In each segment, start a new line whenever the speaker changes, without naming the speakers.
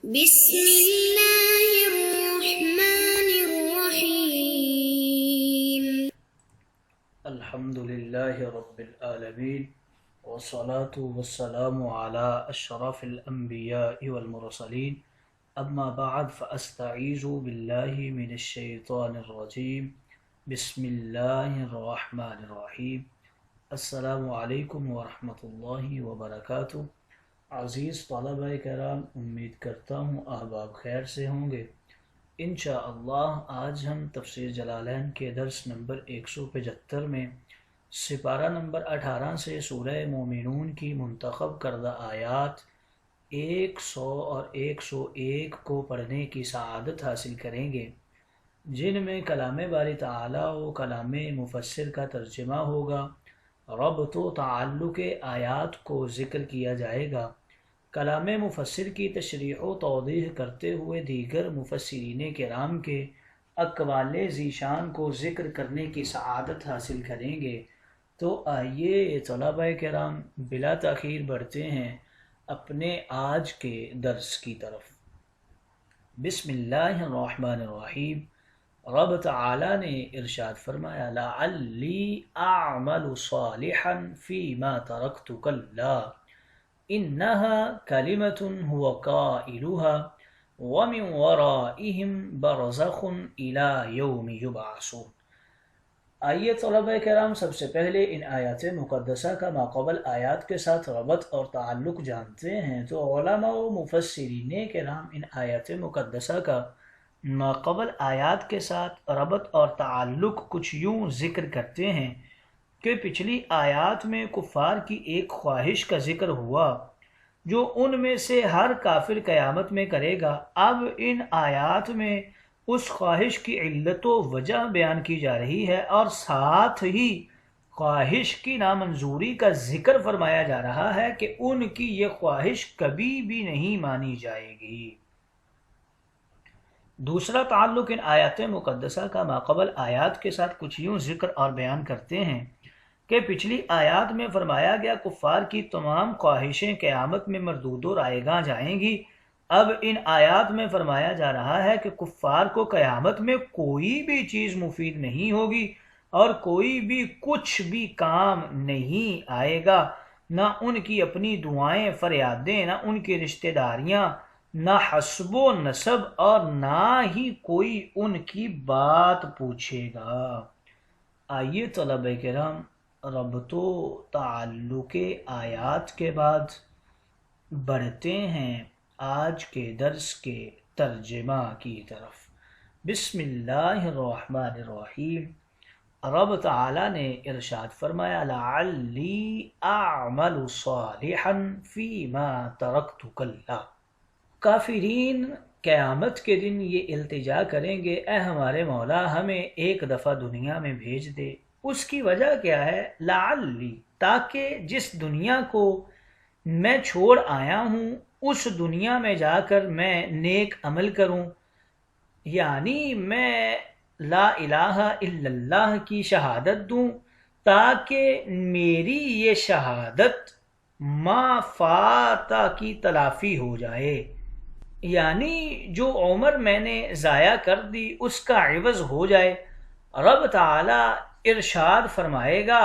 بسم الله الرحمن الرحيم.
الحمد لله رب العالمين والصلاة والسلام على أشرف الأنبياء والمرسلين أما بعد فأستعيذ بالله من الشيطان الرجيم بسم الله الرحمن الرحيم. السلام علیکم ورحمۃ اللہ وبرکاتہ. عزیز طلبہ کرام، امید کرتا ہوں احباب خیر سے ہوں گے. انشاءاللہ آج ہم تفسیر جلالین کے درس نمبر 175 میں سپارہ نمبر 18 سے سورہ مومنون کی منتخب کردہ آیات 100 اور 101 کو پڑھنے کی سعادت حاصل کریں گے، جن میں کلام باری تعالی و کلام مفسر کا ترجمہ ہوگا. ربط و تعلق آیات کو ذکر کیا جائے گا. کلام مفسر کی تشریح و توضیح کرتے ہوئے دیگر مفسرین کرام کے اقوال ذیشان کو ذکر کرنے کی سعادت حاصل کریں گے. تو آئیے طلبہ کرام بلا تاخیر بڑھتے ہیں اپنے آج کے درس کی طرف. بسم اللہ الرحمن الرحیم. رب تعالی نے ارشاد فرمایا لعلی اعمل صالحا فیما ترکت کلا انہا کلمۃ هو قائلها ومن ورائہم برزخ الی یوم یبعثون. آئیے طلبہ کرام سب سے پہلے ان آیات مقدسہ کا ماقبل آیات کے ساتھ ربط اور تعلق جانتے ہیں. تو علماء و مفسرین کرام ان آیات مقدسہ کا ماقبل آیات کے ساتھ ربط اور تعلق کچھ یوں ذکر کرتے ہیں کہ پچھلی آیات میں کفار کی ایک خواہش کا ذکر ہوا جو ان میں سے ہر کافر قیامت میں کرے گا. اب ان آیات میں اس خواہش کی علت و وجہ بیان کی جا رہی ہے اور ساتھ ہی خواہش کی نامنظوری کا ذکر فرمایا جا رہا ہے کہ ان کی یہ خواہش کبھی بھی نہیں مانی جائے گی. دوسرا تعلق ان آیات مقدسہ کا ماقبل آیات کے ساتھ کچھ یوں ذکر اور بیان کرتے ہیں کہ پچھلی آیات میں فرمایا گیا کفار کی تمام خواہشیں قیامت میں مردود و رائیگاں جائیں گی. اب ان آیات میں فرمایا جا رہا ہے کہ کفار کو قیامت میں کوئی بھی چیز مفید نہیں ہوگی اور کوئی بھی کچھ بھی کام نہیں آئے گا، نہ ان کی اپنی دعائیں فریادیں، نہ ان کی رشتہ داریاں، نہ حسب و نسب، اور نہ ہی کوئی ان کی بات پوچھے گا. آئیے طلبہ کرام ربط و تعلق آیات کے بعد بڑھتے ہیں آج کے درس کے ترجمہ کی طرف. بسم اللہ الرحمن الرحیم. رب تعالی نے ارشاد فرمایا لعلی اعمل صالحا فیما ترکت کلا. کافرین قیامت کے دن یہ التجا کریں گے اے ہمارے مولا ہمیں ایک دفعہ دنیا میں بھیج دے. اس کی وجہ کیا ہے؟ لعلی، تاکہ جس دنیا کو میں چھوڑ آیا ہوں اس دنیا میں جا کر میں نیک عمل کروں، یعنی میں لا الہ الا اللہ کی شہادت دوں تاکہ میری یہ شہادت ما فاتا کی تلافی ہو جائے، یعنی جو عمر میں نے ضائع کر دی اس کا عوض ہو جائے. رب تعالی ارشاد فرمائے گا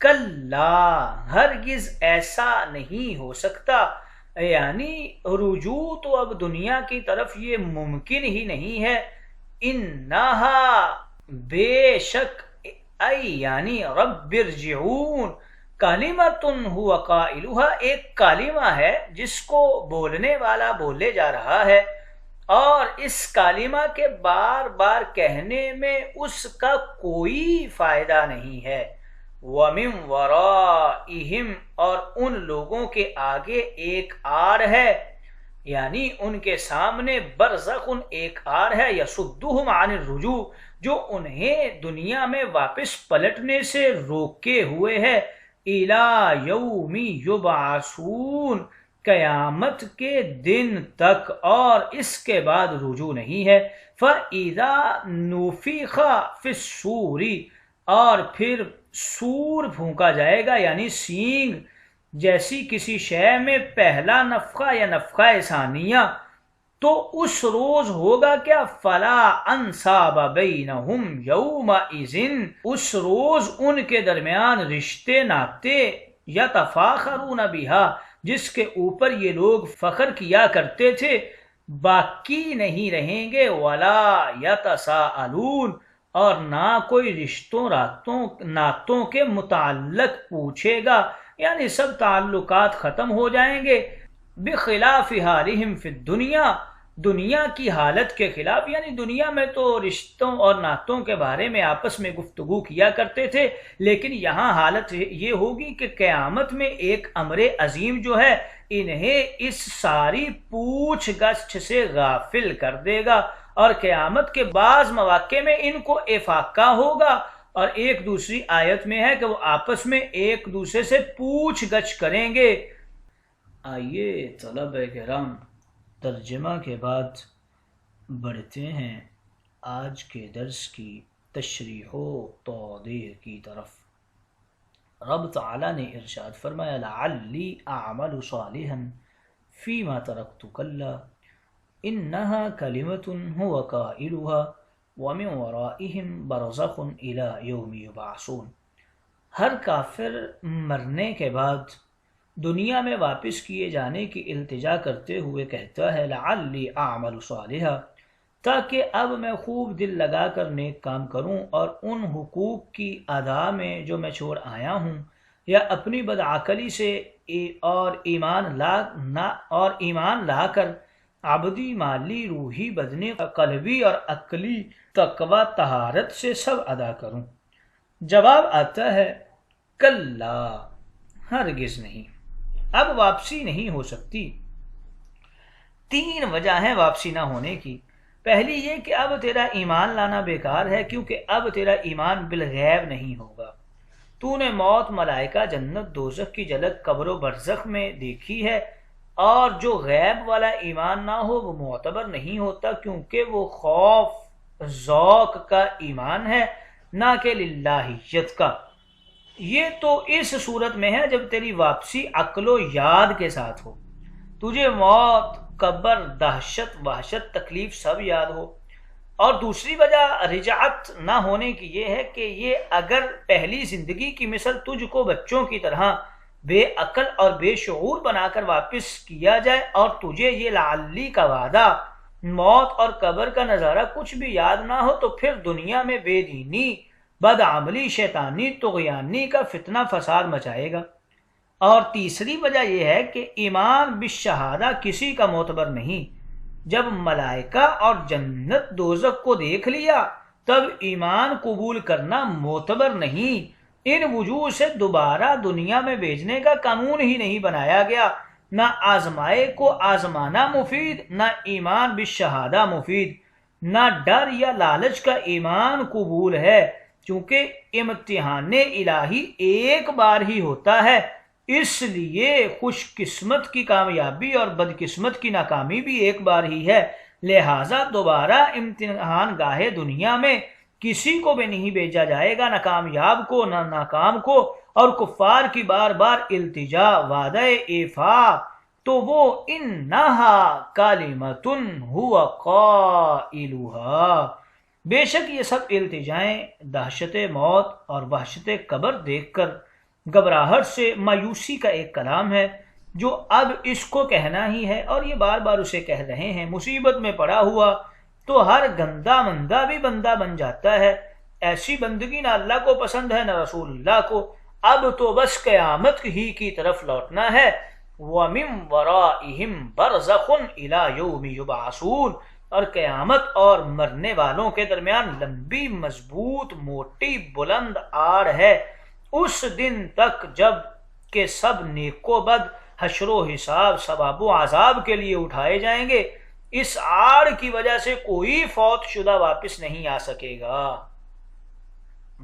کلا، ہرگز ایسا نہیں ہو سکتا، یعنی رجوع تو اب دنیا کی طرف یہ ممکن ہی نہیں ہے. انہا، بے شک، ای یعنی رب ارجعون، کلمۃ هو قائلها، ایک کلمہ ہے جس کو بولنے والا بولے جا رہا ہے اور اس کلمہ کے بار بار کہنے میں اس کا کوئی فائدہ نہیں ہے. وَمِن وَرَائِهِمْ، اور ان لوگوں کے آگے ایک آڑ ہے، یعنی ان کے سامنے برزخ ایک آڑ ہے، یصدہم عن الرجوع، جو انہیں دنیا میں واپس پلٹنے سے روکے ہوئے ہے، الی یوم یبعثون، قیامت کے دن تک، اور اس کے بعد رجوع نہیں ہے. فَإِذَا نُفِخَ فِي الصُّورِ، اور پھر سور پھونکا جائے گا، یعنی سینگ جیسی کسی شے میں پہلا نفخہ یا نفخہ ثانیہ، تو اس روز ہوگا کیا؟ فلا انصاب بینہم یومئذ، اس روز ان کے درمیان رشتے ناطے یتفاخرون بہا، جس کے اوپر یہ لوگ فخر کیا کرتے تھے، باقی نہیں رہیں گے، ولا یتساءلون، اور نہ کوئی رشتوں ناطوں کے متعلق پوچھے گا، یعنی سب تعلقات ختم ہو جائیں گے، بخلاف حالہم فی الدنیا، دنیا کی حالت کے خلاف، یعنی دنیا میں تو رشتوں اور ناطوں کے بارے میں آپس میں گفتگو کیا کرتے تھے، لیکن یہاں حالت یہ ہوگی کہ قیامت میں ایک امر عظیم جو ہے انہیں اس ساری پوچھ گچھ سے غافل کر دے گا، اور قیامت کے بعض مواقع میں ان کو افاقہ ہوگا، اور ایک دوسری آیت میں ہے کہ وہ آپس میں ایک دوسرے سے پوچھ گچھ کریں گے۔ آئیے طلبہ کرام، ترجمہ کے بعد بڑھتے ہیں آج کے درس کی تشریح و توضیح کی طرف۔ رب تعالیٰ نے ارشاد فرمایا لعلی اعمل صالحا فیما ترکت کلا انہا کلمۃ هو قائلها ومن ورائہم برزخ الی یوم یبعثون۔ ہر کافر مرنے کے بعد دنیا میں واپس کیے جانے کی التجا کرتے ہوئے کہتا ہے لعلی اعمل صالحا، تاکہ اب میں خوب دل لگا کر نیک کام کروں اور ان حقوق کی ادا میں جو میں چھوڑ آیا ہوں، یا اپنی بدعقلی سے اور ایمان لا کر عبدی مالی روحی بدنی قلبی اور عقلی تقوی طہارت سے سب ادا کروں۔ جواب آتا ہے کلا، ہرگز نہیں، اب واپسی نہیں ہو سکتی۔ تین وجہ ہیں واپسی نہ ہونے کی۔ پہلی یہ کہ اب تیرا ایمان لانا بیکار ہے، کیونکہ اب تیرا ایمان بالغیب نہیں ہوگا۔ تو نے موت، ملائکہ، جنت، دوزخ کی جھلک قبر و برزخ میں دیکھی ہے، اور جو غیب والا ایمان نہ ہو وہ معتبر نہیں ہوتا، کیونکہ وہ خوف ذوق کا ایمان ہے، نہ کہ للہیت کا۔ یہ تو اس صورت میں ہے جب تیری واپسی عقل و یاد کے ساتھ ہو، تجھے موت، قبر، دہشت، وحشت، تکلیف سب یاد ہو۔ اور دوسری وجہ رجعت نہ ہونے کی یہ ہے کہ یہ اگر پہلی زندگی کی مثل تجھ کو بچوں کی طرح بے عقل اور بے شعور بنا کر واپس کیا جائے، اور تجھے یہ لعلی کا وعدہ، موت اور قبر کا نظارہ کچھ بھی یاد نہ ہو، تو پھر دنیا میں بے دینی، بدعملی، شیطانی، طغیانی کا فتنہ فساد مچائے گا۔ اور تیسری وجہ یہ ہے کہ ایمان بالشہادہ کسی کا معتبر نہیں۔ جب ملائکہ اور جنت دوزخ کو دیکھ لیا تب ایمان قبول کرنا معتبر نہیں۔ ان وجوہ سے دوبارہ دنیا میں بھیجنے کا قانون ہی نہیں بنایا گیا۔ نہ آزمائے کو آزمانا مفید، نہ ایمان بالشہادہ مفید، نہ ڈر یا لالچ کا ایمان قبول ہے، چونکہ امتحان الہی ایک بار ہی ہوتا ہے، اس لیے خوش قسمت کی کامیابی اور بدقسمت کی ناکامی بھی ایک بار ہی ہے، لہٰذا دوبارہ امتحان گاہ دنیا میں کسی کو بھی نہیں بھیجا جائے گا، نہ کامیاب کو نہ ناکام کو۔ اور کفار کی بار بار التجا، وعدہ ایفا، تو وہ انہا کلمۃ هو قائلها، بے شک یہ سب التجائیں دہشت موت اور وحشت قبر دیکھ کر گھبراہٹ سے مایوسی کا ایک کلام ہے جو اب اس کو کہنا ہی ہے، اور یہ بار بار اسے کہہ رہے ہیں۔ مصیبت میں پڑا ہوا تو ہر گندا مندہ بھی بندہ بن جاتا ہے، ایسی بندگی نہ اللہ کو پسند ہے نہ رسول اللہ کو۔ اب تو بس قیامت ہی کی طرف لوٹنا ہے۔ وَمِن وَرَائِهِمْ بَرْزَخٌ إِلَى يَوْمِ يُبْعَثُونَ، اور قیامت اور مرنے والوں کے درمیان لمبی، مضبوط، موٹی، بلند آڑ ہے، اس دن تک جب کہ سب نیک و بد حشر و حساب، ثواب و عذاب کے لیے اٹھائے جائیں گے۔ اس آڑ کی وجہ سے کوئی فوت شدہ واپس نہیں آ سکے گا۔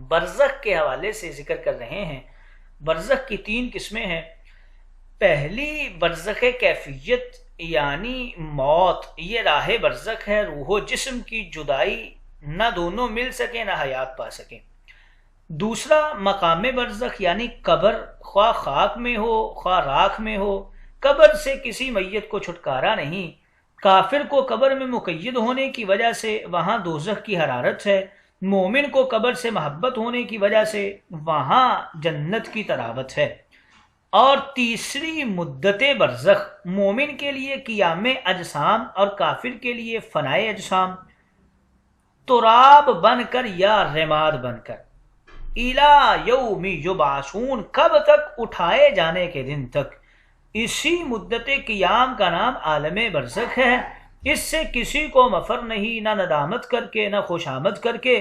برزخ کے حوالے سے ذکر کر رہے ہیں۔ برزخ کی تین قسمیں ہیں۔ پہلی برزخ کیفیت یعنی موت، یہ راہ برزخ ہے، روح و جسم کی جدائی، نہ دونوں مل سکیں نہ حیات پا سکیں۔ دوسرا مقام برزخ یعنی قبر، خواہ خاک میں ہو خواہ راکھ میں ہو، قبر سے کسی میت کو چھٹکارا نہیں۔ کافر کو قبر میں مقید ہونے کی وجہ سے وہاں دوزخ کی حرارت ہے، مومن کو قبر سے محبت ہونے کی وجہ سے وہاں جنت کی طراوت ہے۔ اور تیسری مدت برزخ، مومن کے لیے قیام اجسام اور کافر کے لیے فنائے اجسام، تراب بن کر یا رماد بن کر، الی یوم یبعثون، کب تک؟ اٹھائے جانے کے دن تک۔ اسی مدت قیام کا نام عالم برزخ ہے۔ اس سے کسی کو مفر نہیں، نہ ندامت کر کے نہ خوشامد کر کے۔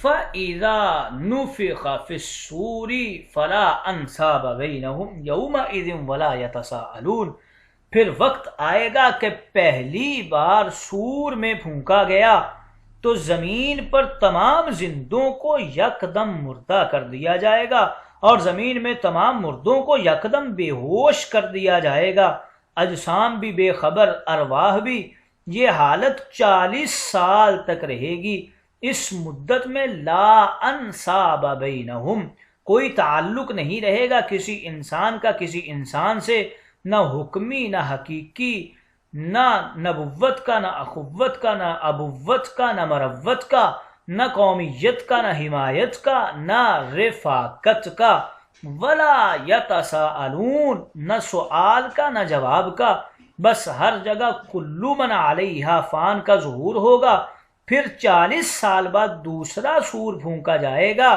فَإِذَا نُفِخَ فِي الصُّورِ فَلَا أَنْسَابَ بَيْنَهُمْ يَوْمَئِذٍ وَلَا يَتَسَاءَلُونَ، پھر وقت آئے گا کہ پہلی بار سور میں پھونکا گیا تو زمین پر تمام زندوں کو یکدم مردہ کر دیا جائے گا، اور زمین میں تمام مردوں کو یکدم بے ہوش کر دیا جائے گا، اجسام بھی بے خبر، ارواح بھی۔ یہ حالت 40 سال تک رہے گی۔ اس مدت میں لا انصاب بینہم، کوئی تعلق نہیں رہے گا کسی انسان کا کسی انسان سے، نہ حکمی نہ حقیقی، نہ نبوت کا نہ اخوت کا نہ ابوت کا نہ مروت کا، نہ قومیت کا نہ حمایت کا نہ رفاقت کا، ولا یتساءلون، نہ سوال کا نہ جواب کا، بس ہر جگہ کلو من علیہا فان کا ظہور ہوگا۔ پھر 40 سال بعد دوسرا سور پھونکا جائے گا،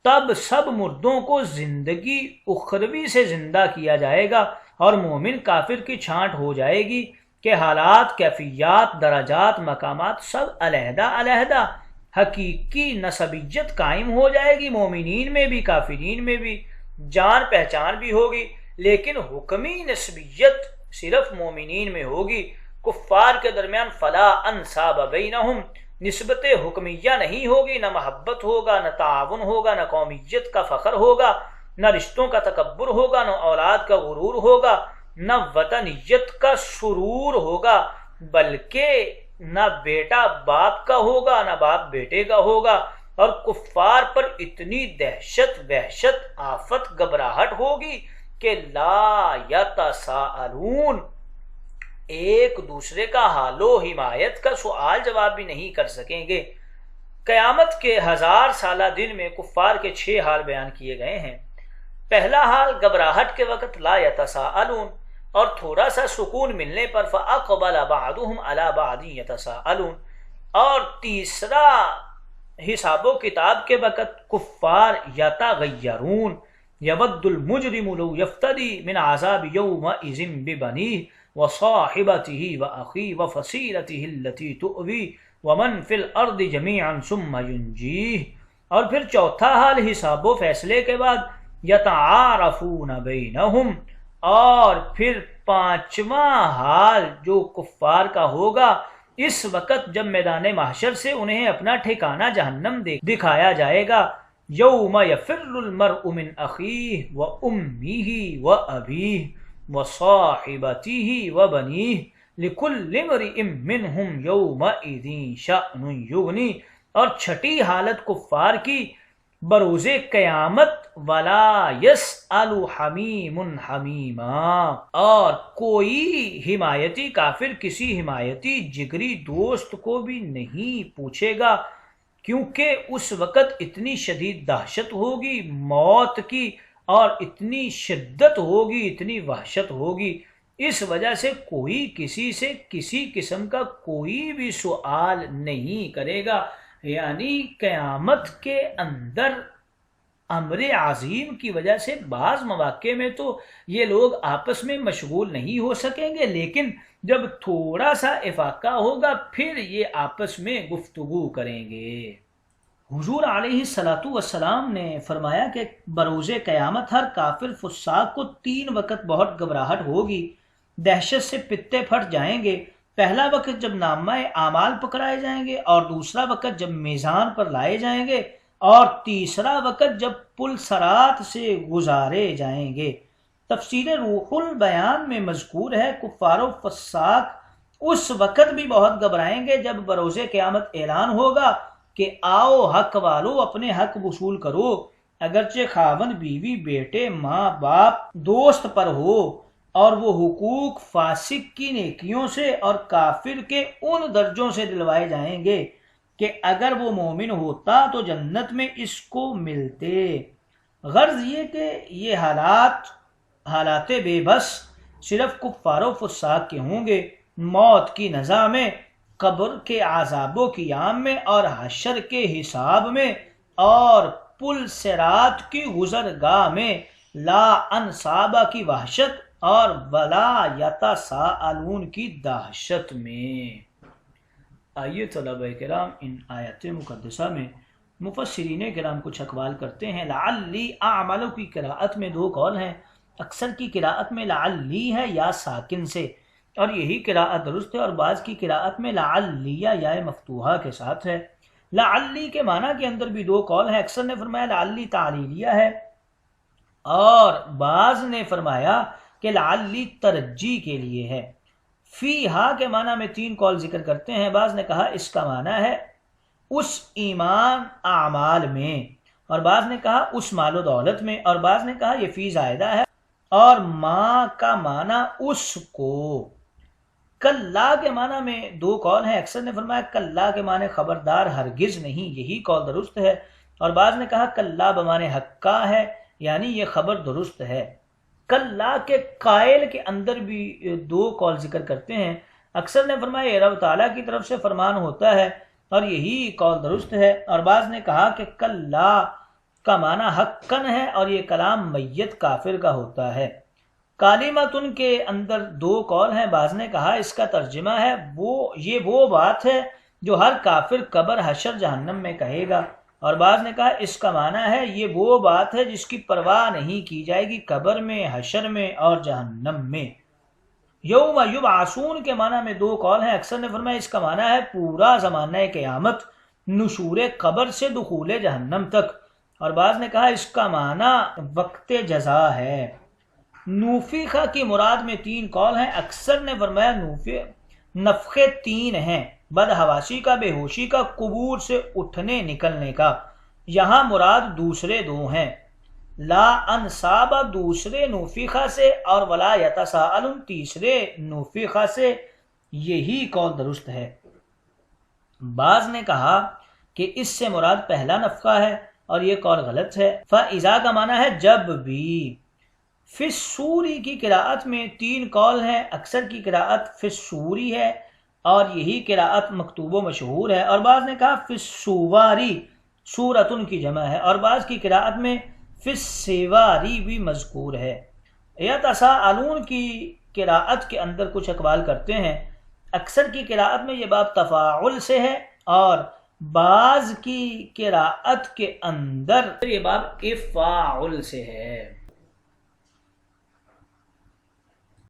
تب سب مردوں کو زندگی اخروی سے زندہ کیا جائے گا، اور مومن کافر کی چھانٹ ہو جائے گی کہ حالات، کیفیات، درجات، مقامات سب علیحدہ علیحدہ، حقیقی نسبیت قائم ہو جائے گی، مومنین میں بھی کافرین میں بھی جان پہچان بھی ہوگی، لیکن حکمی نسبیت صرف مومنین میں ہوگی۔ کفار کے درمیان فلا انصاب بینہم، نسبت حکمیہ نہیں ہوگی، نہ محبت ہوگا، نہ تعاون ہوگا، نہ قومیت کا فخر ہوگا، نہ رشتوں کا تکبر ہوگا، نہ اولاد کا غرور ہوگا، نہ وطنیت کا سرور ہوگا، بلکہ نہ بیٹا باپ کا ہوگا نہ باپ بیٹے کا ہوگا۔ اور کفار پر اتنی دہشت، وحشت، آفت، گھبراہٹ ہوگی کہ لا یتساءلون، ایک دوسرے کا حال و حمایت کا سوال جواب بھی نہیں کر سکیں گے۔ قیامت کے 1000 سالہ دن میں کفار کے 6 حال بیان کیے گئے ہیں۔ پہلا حال گھبراہٹ کے وقت لا یتساءلون، اور تھوڑا سا سکون ملنے پر فاقبل بعضهم على بعض یتساءلون، اور تیسرا حساب و کتاب کے وقت کفار یتغیرون، یود المجرم لو یفتدی من عذاب یومئذ ببنیہ وصاحبته واخیہ وفصیلته التي تؤوی ومن فی الارض جمیعا ثم ینجیہ۔ اور پھر چوتھا حال حساب و فیصلے کے بعد یتعارفون بینہم، اور پھر پانچواں حال جو کفار کا ہوگا اس وقت جب میدان محشر سے انہیں اپنا ٹھکانہ جہنم دکھایا جائے گا۔ یوم یفر المرء من اخیہ و امیہ و ابیہ و صاحبتہ و بنیہ لکل امرئ منہم یومئذ شأن یغنیہ۔ اور چھٹی حالت کفار کی بروز قیامت ولا یسأل حمیم حمیما، اور کوئی حمایتی کافر کسی حمایتی جگری دوست کو بھی نہیں پوچھے گا، کیونکہ اس وقت اتنی شدید دہشت ہوگی موت کی، اور اتنی شدت ہوگی، اتنی وحشت ہوگی، اس وجہ سے کوئی کسی سے کسی قسم کا کوئی بھی سوال نہیں کرے گا۔ یعنی قیامت کے اندر امر عظیم کی وجہ سے بعض مواقع میں تو یہ لوگ آپس میں مشغول نہیں ہو سکیں گے، لیکن جب تھوڑا سا افاقہ ہوگا پھر یہ آپس میں گفتگو کریں گے۔ حضور علیہ السلام نے فرمایا کہ بروز قیامت ہر کافر فساق کو 3 وقت بہت گھبراہٹ ہوگی، دہشت سے پتے پھٹ جائیں گے۔ پہلا وقت جب نامہ اعمال پکڑائے جائیں گے، اور دوسرا وقت جب میزان پر لائے جائیں گے، اور تیسرا وقت جب پل صراط سے گزارے جائیں گے۔ تفسیر روح البیان میں مذکور ہے کفار و فساق اس وقت بھی بہت گھبرائیں گے جب بروز قیامت اعلان ہوگا کہ آؤ حق والو اپنے حق وصول کرو، اگرچہ خاوند بیوی بیٹے ماں باپ دوست پر ہو، اور وہ حقوق فاسق کی نیکیوں سے اور کافر کے ان درجوں سے دلوائے جائیں گے کہ اگر وہ مومن ہوتا تو جنت میں اس کو ملتے۔ غرض یہ کہ یہ حالات بے بس صرف کفار و فساق کے ہوں گے، موت کی نزا میں، قبر کے عذاب و قیام میں اور حشر کے حساب میں اور پل صراط کی گزرگاہ میں، لا انصابہ کی وحشت اور ولا یتساءلون کی دہشت میں۔ آئیے طلبہ کرام ان آیات مقدسہ میں مفسرین کرام کچھ اقوال کرتے ہیں۔ لعلی اعمل کی قراءت میں دو قول ہیں، اکثر کی قراءت میں لعلی ہے یا ساکن سے، اور یہی قراءت درست ہے، اور بعض کی قراءت میں لعلیہ یا مفتوحہ کے ساتھ ہے۔ لعلی کے معنی کے اندر بھی دو قول ہیں، اکثر نے فرمایا لعلی تعلیلیہ ہے اور بعض نے فرمایا کہ لعلی ترجی کے لیے ہے۔ فیہا کے معنی میں تین قول ذکر کرتے ہیں، بعض نے کہا اس کا معنی ہے اس ایمان اعمال میں، اور بعض نے کہا اس مال و دولت میں، اور بعض نے کہا یہ فی زائدہ ہے، اور ما کا معنی اس کو۔ کلا کے معنی میں دو قول ہیں، اکثر نے فرمایا کلا کے معنی خبردار ہرگز نہیں، یہی قول درست ہے، اور بعض نے کہا کلا بمعنی حقا ہے، یعنی یہ خبر درست ہے۔ کلا کے قائل کے اندر بھی دو قول ذکر کرتے ہیں، اکثر نے فرمایا یہ رب تعالیٰ کی طرف سے فرمان ہوتا ہے اور یہی قول درست ہے، اور بعض نے کہا کہ کلا کا معنی حقاً ہے اور یہ کلام میت کافر کا ہوتا ہے۔ کالمتن کے اندر دو قول ہیں، بعض نے کہا اس کا ترجمہ ہے یہ وہ بات ہے جو ہر کافر قبر حشر جہنم میں کہے گا، اور بعض نے کہا اس کا معنی ہے یہ وہ بات ہے جس کی پرواہ نہیں کی جائے گی قبر میں، حشر میں اور جہنم میں۔ یوم یبعثون کے معنی میں دو قول ہیں، اکثر نے فرمایا اس کا معنی ہے پورا زمانہ قیامت، نشور قبر سے دخول جہنم تک، اور بعض نے کہا اس کا معنی وقت جزا ہے۔ نوفیخہ کی مراد میں تین قول ہیں، اکثر نے فرمایا نفخے تین ہیں، بدحواسی کا، بے ہوشی کا، قبور سے اٹھنے نکلنے کا، یہاں مراد دوسرے دو ہیں، لا انصاب دوسرے نوفیخہ سے اور ولا یتساءلون تیسرے نوفیخہ سے، یہی قول درست ہے۔ بعض نے کہا کہ اس سے مراد پہلا نفخہ ہے اور یہ قول غلط ہے۔ فَإِذَا کا معنی ہے جب بھی۔ فی الصوری کی قراءت میں تین قول ہیں، اکثر کی قراءت فی الصوری ہے اور یہی قراءت مکتوب و مشہور ہے، اور بعض نے کہا فی الصواری، سورتن کی جمع ہے، اور بعض کی قراءت میں فی السواری بھی مذکور ہے۔ یتساءلون کی قراءت کے اندر کچھ اقوال کرتے ہیں، اکثر کی قراءت میں یہ باب تفاعل سے ہے اور بعض کی قراءت کے اندر یہ باب افاعل سے ہے۔